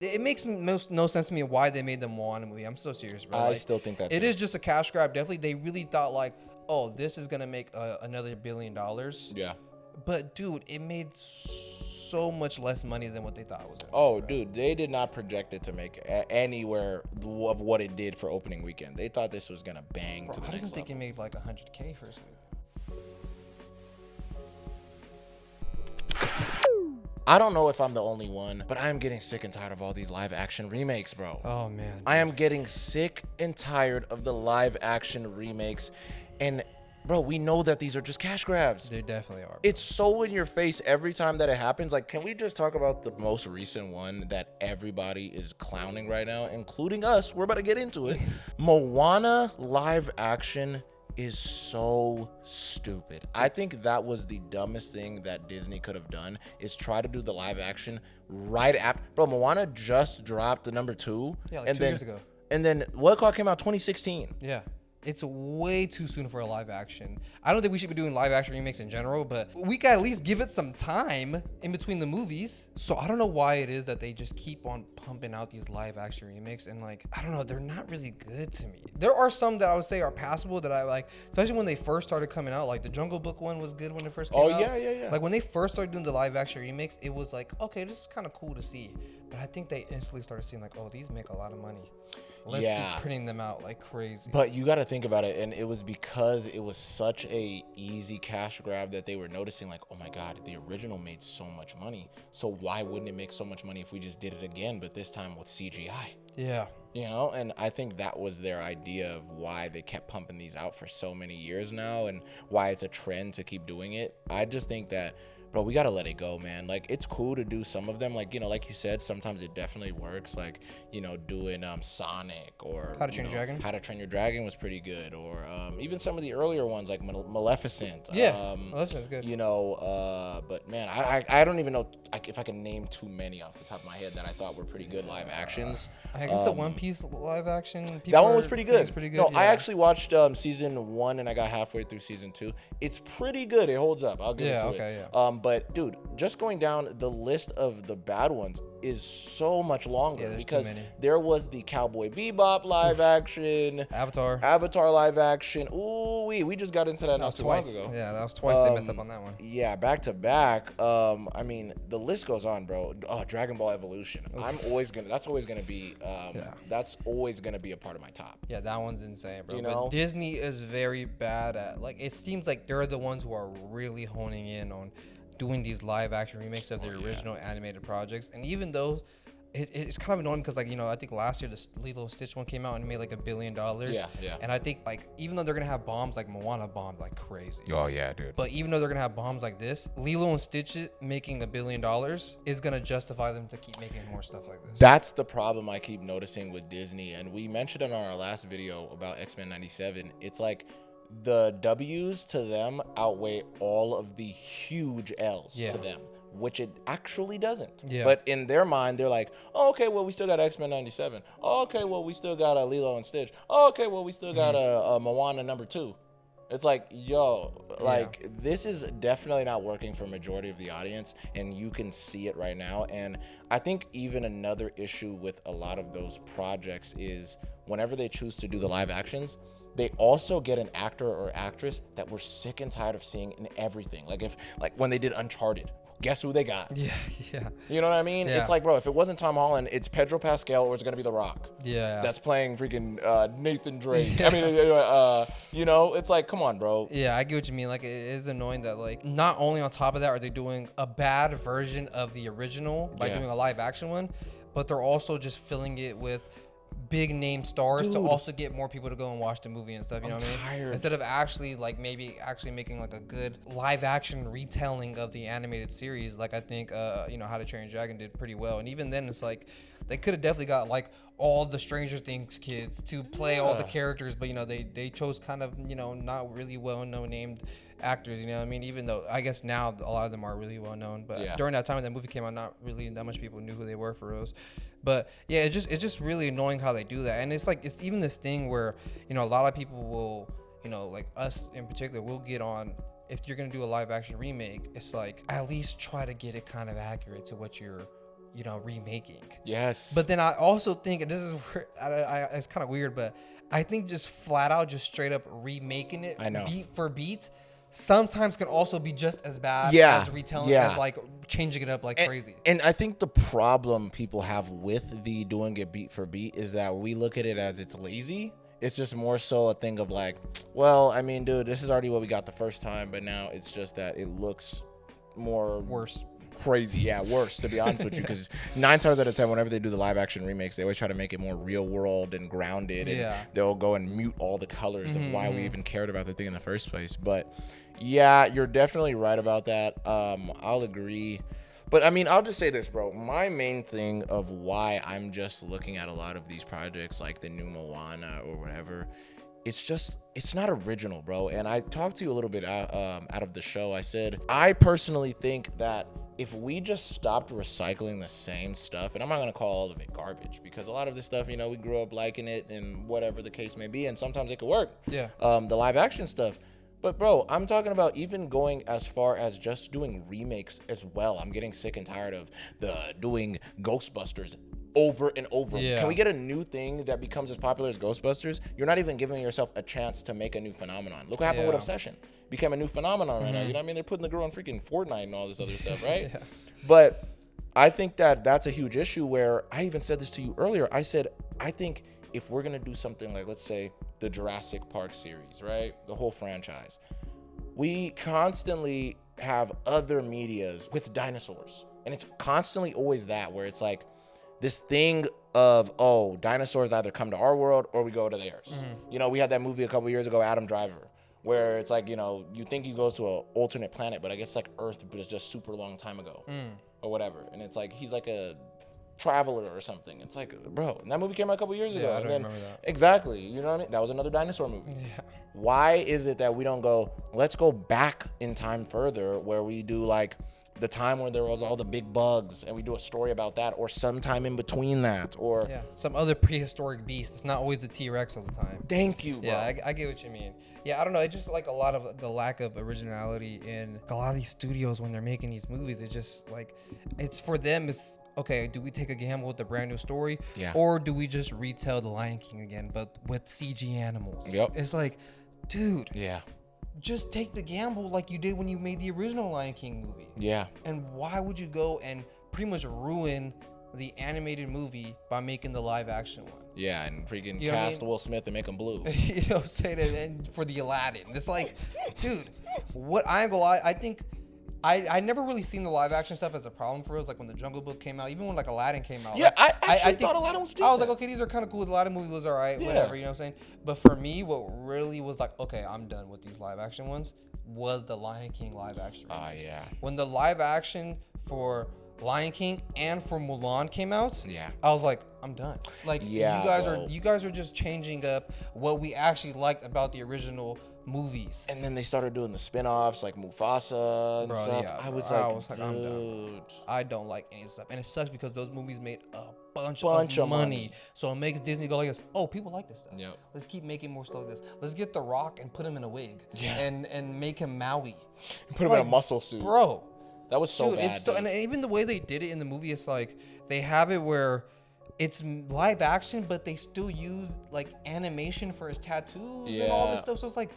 It makes no sense to me why they made the Moana movie. I'm so serious, bro. I Like, still think that it too. is just a cash grab. Definitely, they really thought like, oh, this is gonna make another $1 billion. Yeah. But dude, it made so much less money than what they thought it was gonna Oh, make, bro. dude, they did not project it to make anywhere of what it did for opening weekend. They thought this was gonna bang Bro, to the I don't even next think level. it made like 100K first week. I don't know if I'm the only one, but I'm getting sick and tired of all these live action remakes, bro. Oh man, I am getting sick and tired of the live action remakes. And bro, we know that these are just cash grabs. they definitely are. Bro. It's so in your face every time that it happens. Like, can we just talk about the most recent one that everybody is clowning right now, including us? We're about to get into it. Moana live action is so stupid. I think that was the dumbest thing that Disney could have done, is try to do the live action right after. Bro, Moana just dropped the number 2. Yeah, like and 2 then, years ago. And then What Call came out 2016. Yeah. It's way too soon for a live action. I don't think we should be doing live action remakes in general, but we can at least give it some time in between the movies. So I don't know why it is that they just keep on pumping out these live action remakes, and like, I don't know, they're not really good to me. There are some that I would say are passable that I like, especially when they first started coming out. Like the Jungle Book one was good when it first came out. Oh, yeah. Like when they first started doing the live action remakes, it was like, okay, this is kind of cool to see. But I think they instantly started seeing like, oh, these make a lot of money. Let's keep printing them out like crazy. But you got to think about it, and it was because it was such a easy cash grab that they were noticing like, oh my God, the original made so much money. So why wouldn't it make so much money if we just did it again, but this time with CGI? Yeah. You know, and I think that was their idea of why they kept pumping these out for so many years now, and why it's a trend to keep doing it. I just think that, bro, we gotta let it go, man. Like, it's cool to do some of them, like, you know, like you said, sometimes it definitely works, like, you know, doing Sonic, or How to Train Your Dragon. How to Train Your Dragon was pretty good, or even some of the earlier ones like Maleficent. Yeah, Maleficent's good. You know, but man, I don't even know if I can name too many off the top of my head that I thought were pretty good live actions. I guess the One Piece live action. That one was pretty good. Pretty good. No, yeah. I actually watched season 1 and I got halfway through season 2. It's pretty good. It holds up. I'll give it to it. Yeah. But dude, just going down the list of the bad ones is so much longer, there's because too many. there was the Cowboy Bebop live action, Avatar live action. Ooh, we just got into that not too long ago. Yeah, that was twice they messed up on that one. Yeah, back to back. I mean, the list goes on, bro. Oh, Dragon Ball Evolution. That's always gonna be that's always gonna be a part of my top. Yeah, that one's insane, bro. You But know? Disney is very bad at, like, it seems like they're the ones who are really honing in on doing these live action remakes of their original animated projects. And even though it's kind of annoying, because, like, you know, I think last year the Lilo and Stitch one came out and made like $1 billion. Yeah. And I think, like, even though they're gonna have bombs, like Moana bombed like crazy. Oh yeah, dude. But even though they're gonna have bombs like this, Lilo and Stitch making $1 billion is gonna justify them to keep making more stuff like this. That's the problem I keep noticing with Disney, and we mentioned it on our last video about X-Men 97. It's like the W's to them outweigh all of the huge L's to them, which it actually doesn't. Yeah. But in their mind, they're like, oh, okay, well, we still got X-Men 97. Oh, okay, well, we still got a Lilo and Stitch. Oh, okay, well, we still got a Moana number 2. It's like, yo, like, this is definitely not working for majority of the audience, and you can see it right now. And I think even another issue with a lot of those projects is whenever they choose to do the live actions, they also get an actor or actress that we're sick and tired of seeing in everything. Like when they did Uncharted, guess who they got? Yeah. You know what I mean? Yeah. It's like, bro, if it wasn't Tom Holland, it's Pedro Pascal, or it's gonna be The Rock. Yeah. That's playing freaking Nathan Drake. I mean, you know, it's like, come on, bro. Yeah, I get what you mean. Like, it is annoying that, like, not only on top of that are they doing a bad version of the original by doing a live action one, but they're also just filling it with big name stars to also get more people to go and watch the movie and stuff. You know what I mean? Instead of actually, like, maybe actually making like a good live action retelling of the animated series. Like, I think you know, How to Train Your Dragon did pretty well. And even then, it's like they could have definitely got like all the Stranger Things kids to play all the characters, but you know, they chose kind of, you know, not really well known named actors, you know what I mean? Even though I guess now a lot of them are really well known, but during that time when that movie came out, not really that much people knew who they were for those. But yeah, it's just really annoying how they do that. And it's like, it's even this thing where, you know, a lot of people will, you know, like us in particular, will get on, if you're gonna do a live action remake, it's like, at least try to get it kind of accurate to what you're remaking. Yes. But then I also think, and this is where it's kind of weird, but I think just flat out, just straight up remaking it, beat for beat, sometimes can also be just as bad as retelling, as like changing it up like crazy. And I think the problem people have with the doing it beat for beat is that we look at it as it's lazy. It's just more so a thing of like, well, I mean, dude, this is already what we got the first time, but now it's just that it looks more worse. Crazy, worse, to be honest with you, because 9 times out of 10, whenever they do the live action remakes, they always try to make it more real world and grounded, and they'll go and mute all the colors of why we even cared about the thing in the first place. But yeah, you're definitely right about that. I'll agree. But I mean, I'll just say this, bro. My main thing of why I'm just looking at a lot of these projects like the new Moana or whatever, it's not original, bro. And I talked to you a little bit out of the show. I said, I personally think that if we just stopped recycling the same stuff, and I'm not going to call all of it garbage, because a lot of this stuff, we grew up liking it and whatever the case may be, and sometimes it could work. Yeah. The live action stuff. But bro, I'm talking about even going as far as just doing remakes as well. I'm getting sick and tired of doing Ghostbusters over and over. Yeah. Can we get a new thing that becomes as popular as Ghostbusters? You're not even giving yourself a chance to make a new phenomenon. Look what happened with Obsession. Became a new phenomenon right now. You know what I mean? They're putting the girl on freaking Fortnite and all this other stuff, right? But I think that that's a huge issue where I even said this to you earlier. I said, I think if we're going to do something like, let's say, the Jurassic Park series, right? The whole franchise. We constantly have other medias with dinosaurs. And it's constantly always that, where it's like this thing of, dinosaurs either come to our world or we go to theirs. We had that movie a couple years ago, Adam Driver, where it's like, you think he goes to an alternate planet, but I guess like Earth, but it's just super long time ago or whatever. And it's like, he's like a traveler or something. It's like, bro, and that movie came out a couple years ago. I don't remember that. Exactly. You know what I mean? That was another dinosaur movie. Yeah. Why is it that we don't go, let's go back in time further, where we do like the time where there was all the big bugs and we do a story about that, or sometime in between that, or some other prehistoric beast. It's not always the T-Rex all the time. Thank you, bro. Yeah, I get what you mean. Yeah, I don't know. It's just like a lot of the lack of originality in a lot of these studios when they're making these movies. It's just like, it's for them, it's okay, do we take a gamble with a brand new story? Yeah. Or do we just retell The Lion King again, but with CG animals? Yep. It's like, dude. Yeah. Just take the gamble like you did when you made the original Lion King movie. Yeah. And why would you go and pretty much ruin the animated movie by making the live action one? Yeah, and freaking cast Will Smith and make him blue. You know what I'm saying? And for the Aladdin. It's like, dude, what I ain't gonna lie, I think I never really seen the live action stuff as a problem for us. Like when the Jungle Book came out, even when like Aladdin came out. Yeah, like, I actually thought Aladdin was decent. I was like, okay, these are kind of cool. The Aladdin movie was all right, whatever, you know what I'm saying? But for me, what really was like, okay, I'm done with these live action ones, was the Lion King live action. Yeah. When the live action for Lion King and for Mulan came out, I was like, I'm done. Like you guys are just changing up what we actually liked about the original movies. And then they started doing the spin-offs like Mufasa and stuff. Yeah, I was like, I'm done. I don't like any of this stuff. And it sucks because those movies made a bunch of money. So it makes Disney go like this, people like this stuff. Yep. Let's keep making more stuff like this. Let's get The Rock and put him in a wig. And make him Maui. Put him in a muscle suit. Bro. That was so bad. And even the way they did it in the movie, it's like they have it where it's live action, but they still use like animation for his tattoos and all this stuff. So it's like,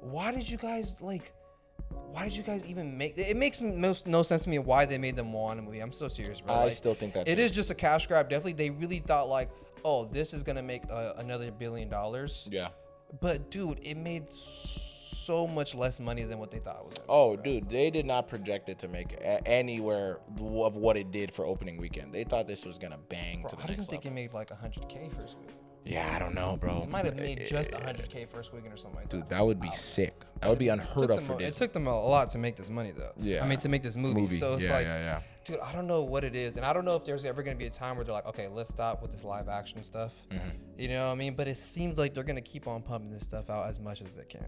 why did you guys even make it? Makes no sense to me why they made the Moana movie. I'm so serious, bro. I still think that it is just a cash grab. Definitely, they really thought like, this is gonna make another $1 billion. Yeah. But dude, it made so much less money than what they thought it was. Dude, they did not project it to make anywhere of what it did for opening weekend. They thought this was gonna bang to the next level. I didn't think it made like $100K first week. Yeah, I don't know, bro. It might have made just $100K first weekend or something like that. Dude, that would be sick. That would be unheard of for Disney. It took them a lot to make this money, though. Yeah. I mean, to make this movie. So it's yeah. Dude, I don't know what it is. And I don't know if there's ever going to be a time where they're like, okay, let's stop with this live action stuff. Mm-hmm. You know what I mean? But it seems like they're going to keep on pumping this stuff out as much as they can.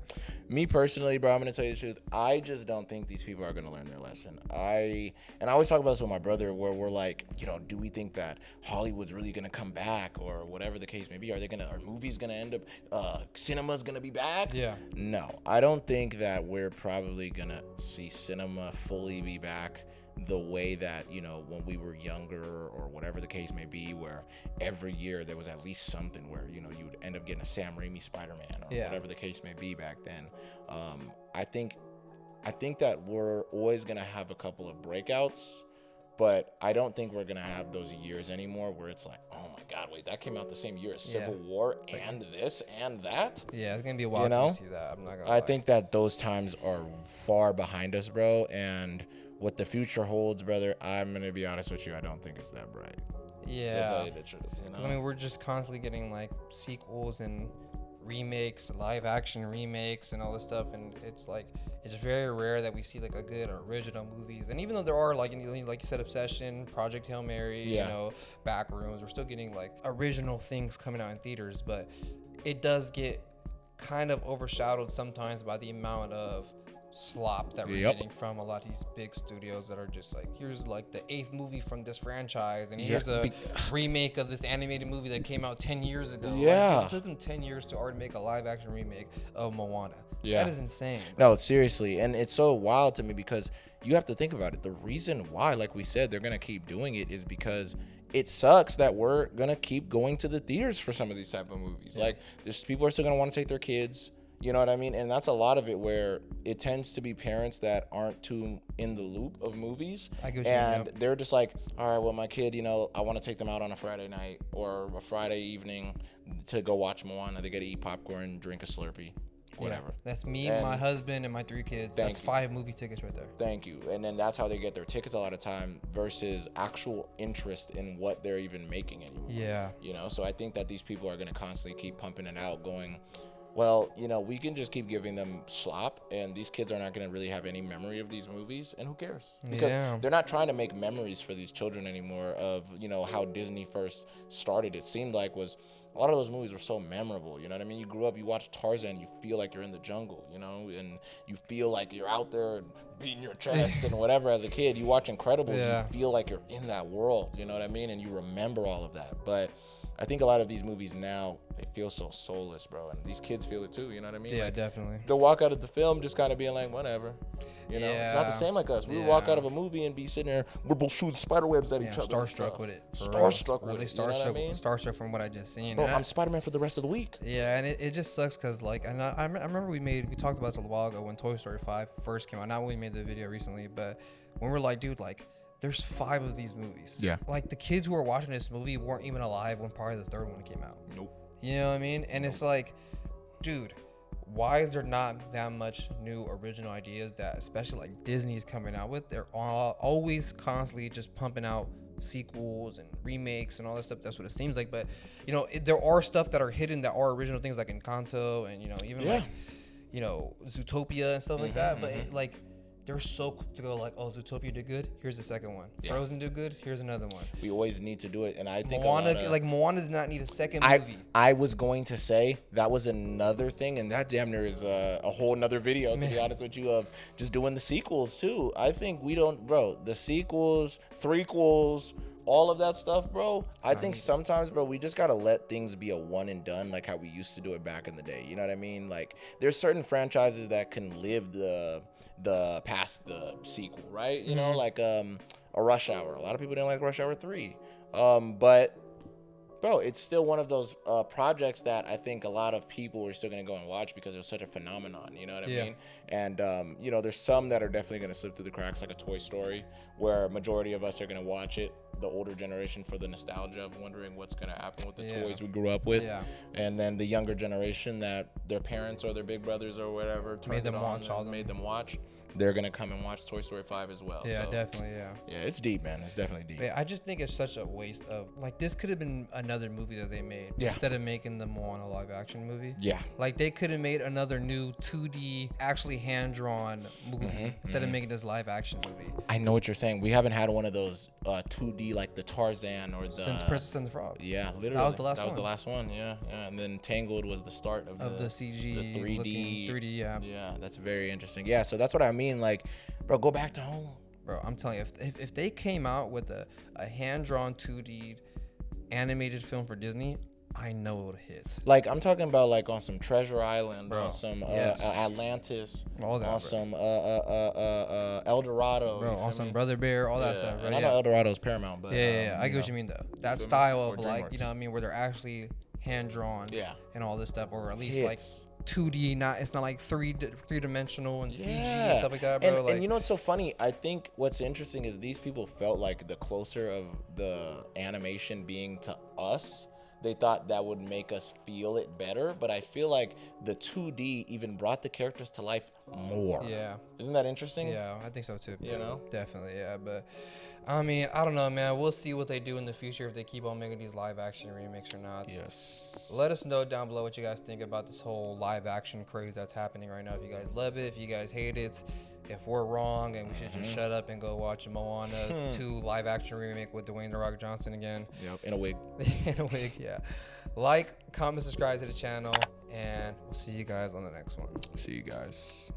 Me personally, bro, I'm going to tell you the truth. I just don't think these people are going to learn their lesson. I always talk about this with my brother where we're like, do we think that Hollywood's really going to come back or whatever the case may be? Are movies going to end up, cinema's going to be back? Yeah. No, I don't think that we're probably going to see cinema fully be back the way that, you know, when we were younger or whatever the case may be, where every year there was at least something where, you know, you would end up getting a Sam Raimi Spider-Man or whatever the case may be back then. I think that we're always going to have a couple of breakouts, but I don't think we're going to have those years anymore where it's like, oh my God, wait, that came out the same year as Civil War and this and that. Yeah, it's going to be a while to see that. I'm not going to I think that those times are far behind us, bro. And what the future holds, brother, I'm going to be honest with you, I don't think it's that bright. Yeah. To tell you the truth, you know? I mean, we're just constantly getting like sequels and remakes, live action remakes and all this stuff, and it's like it's very rare that we see like a good original movies. And even though there are like you said, Obsession, Project Hail Mary, you know, Backrooms, we're still getting like original things coming out in theaters, but it does get kind of overshadowed sometimes by the amount of slop that we're getting from a lot of these big studios that are just like, here's like the 8th movie from this franchise, and here's a remake of this animated movie that came out 10 years ago. Like, it took them 10 years to already make a live action remake of Moana. That is insane. No, seriously. And it's so wild to me because you have to think about it. The reason why, like we said, they're going to keep doing it is because it sucks that we're going to keep going to the theaters for some of these type of movies. Like, there's people are still going to want to take their kids. You know what I mean? And that's a lot of it where it tends to be parents that aren't too in the loop of movies. And they're just like, all right, well, my kid, you know, I want to take them out on a Friday night or a Friday evening to go watch Moana. They get to eat popcorn, drink a Slurpee, whatever. That's me, my husband, and my 3 kids. That's 5 movie tickets right there. Thank you. And then that's how they get their tickets a lot of time versus actual interest in what they're even making anymore. Yeah. You know, so I think that these people are going to constantly keep pumping it out going, well, you know, we can just keep giving them slop, and these kids are not going to really have any memory of these movies, and who cares? Because they're not trying to make memories for these children anymore of, you know, how Disney first started. It seemed like was a lot of those movies were so memorable, you know what I mean? You grew up, you watch Tarzan, you feel like you're in the jungle, you know, and you feel like you're out there and beating your chest and whatever as a kid. You watch Incredibles, you feel like you're in that world, you know what I mean? And you remember all of that. But I think a lot of these movies now, they feel so soulless, bro. And these kids feel it too, you know what I mean? Yeah, like, definitely. They'll walk out of the film just kind of being like, whatever. You know, it's not the same like us. We would walk out of a movie and be sitting there, we're both shooting spider webs at each other. Starstruck with it. Starstruck with it. Starstruck, you know what I mean? Starstruck from what I just seen. Bro, I'm Spider-Man for the rest of the week. Yeah, and it just sucks because, like, and I remember we talked about this a while ago when Toy Story 5 first came out. Not when we made the video recently, but when we're like, dude, like, there's 5 of these movies. Yeah. Like, the kids who are watching this movie weren't even alive when probably the 3rd one came out. Nope. You know what I mean? And it's like, dude, why is there not that much new original ideas that, especially like Disney's coming out with? They're always constantly just pumping out sequels and remakes and all that stuff. That's what it seems like. But, you know, there are stuff that are hidden that are original things, like Encanto and, you know, even like, you know, Zootopia and stuff like that. But like, they're so quick to go like, oh, Zootopia did good, here's the second one. Frozen did good, here's another one. We always need to do it, and I think Moana did not need a second movie. I was going to say that was another thing, and that damn near is a whole nother video, to be honest with you, of just doing the sequels too. I think we don't, bro, the sequels, threequels, all of that stuff, bro. I think sometimes, bro, we just gotta let things be a one and done, like how we used to do it back in the day. You know what I mean? Like, there's certain franchises that can live the past the sequel, right? You know, like a Rush Hour. A lot of people didn't like Rush Hour 3, but bro, it's still one of those projects that I think a lot of people are still gonna go and watch because it was such a phenomenon. You know what I mean? And you know, there's some that are definitely gonna slip through the cracks, like a Toy Story, where a majority of us are gonna watch it, the older generation, for the nostalgia of wondering what's gonna happen with the toys we grew up with, and then the younger generation that their parents or their big brothers or whatever made them watch. They're gonna come and watch Toy Story 5 as well. Yeah, so, definitely. Yeah, it's deep, man. It's definitely deep. Yeah, I just think it's such a waste of, like, this could have been another movie that they made instead of making the Moana live action movie. Yeah, like they could have made another new 2D, actually hand drawn movie instead of making this live action movie. I know what you're saying. We haven't had one of those 2D like the Tarzan or the since Princess and the Frog. Yeah, literally. That was the last one. That was the last one. Yeah. And then Tangled was the start of the CG, the 3D. 3D. Yeah, that's very interesting. Yeah, so that's what I mean. Like, bro, go back to home. Bro, I'm telling you, if they came out with a hand-drawn 2D animated film for Disney, I know it'll hit. Like I'm talking about like on some Treasure Island, Bro, on some yes. Atlantis, All that, on bro. some El Dorado, Bro, you feel on some me? Brother Bear, all that Yeah, stuff, bro. and I know El Dorado's Paramount, but Yeah, I you get what know. you mean though. That feel me? style Or of like, you know DreamWorks. what I mean, where they're actually hand drawn, Yeah. and all this stuff, or at least Hits. like 2D, not it's not like three dimensional and CG Yeah. and stuff like that, bro. And you know what's so funny? I think what's interesting is these people felt like the closer of the animation being to us, they thought that would make us feel it better. But I feel like the 2D even brought the characters to life more. Yeah. Isn't that interesting? Yeah, I think so too. You know? Definitely, yeah. But I mean, I don't know, man. We'll see what they do in the future, if they keep on making these live action remakes or not. Yes. Let us know down below what you guys think about this whole live action craze that's happening right now. If you guys love it, if you guys hate it, if we're wrong and we should just shut up and go watch Moana 2 live action remake with Dwayne The Rock Johnson again. Yep, in a wig. In a wig, yeah. Like, comment, subscribe to the channel, and we'll see you guys on the next one. See you guys.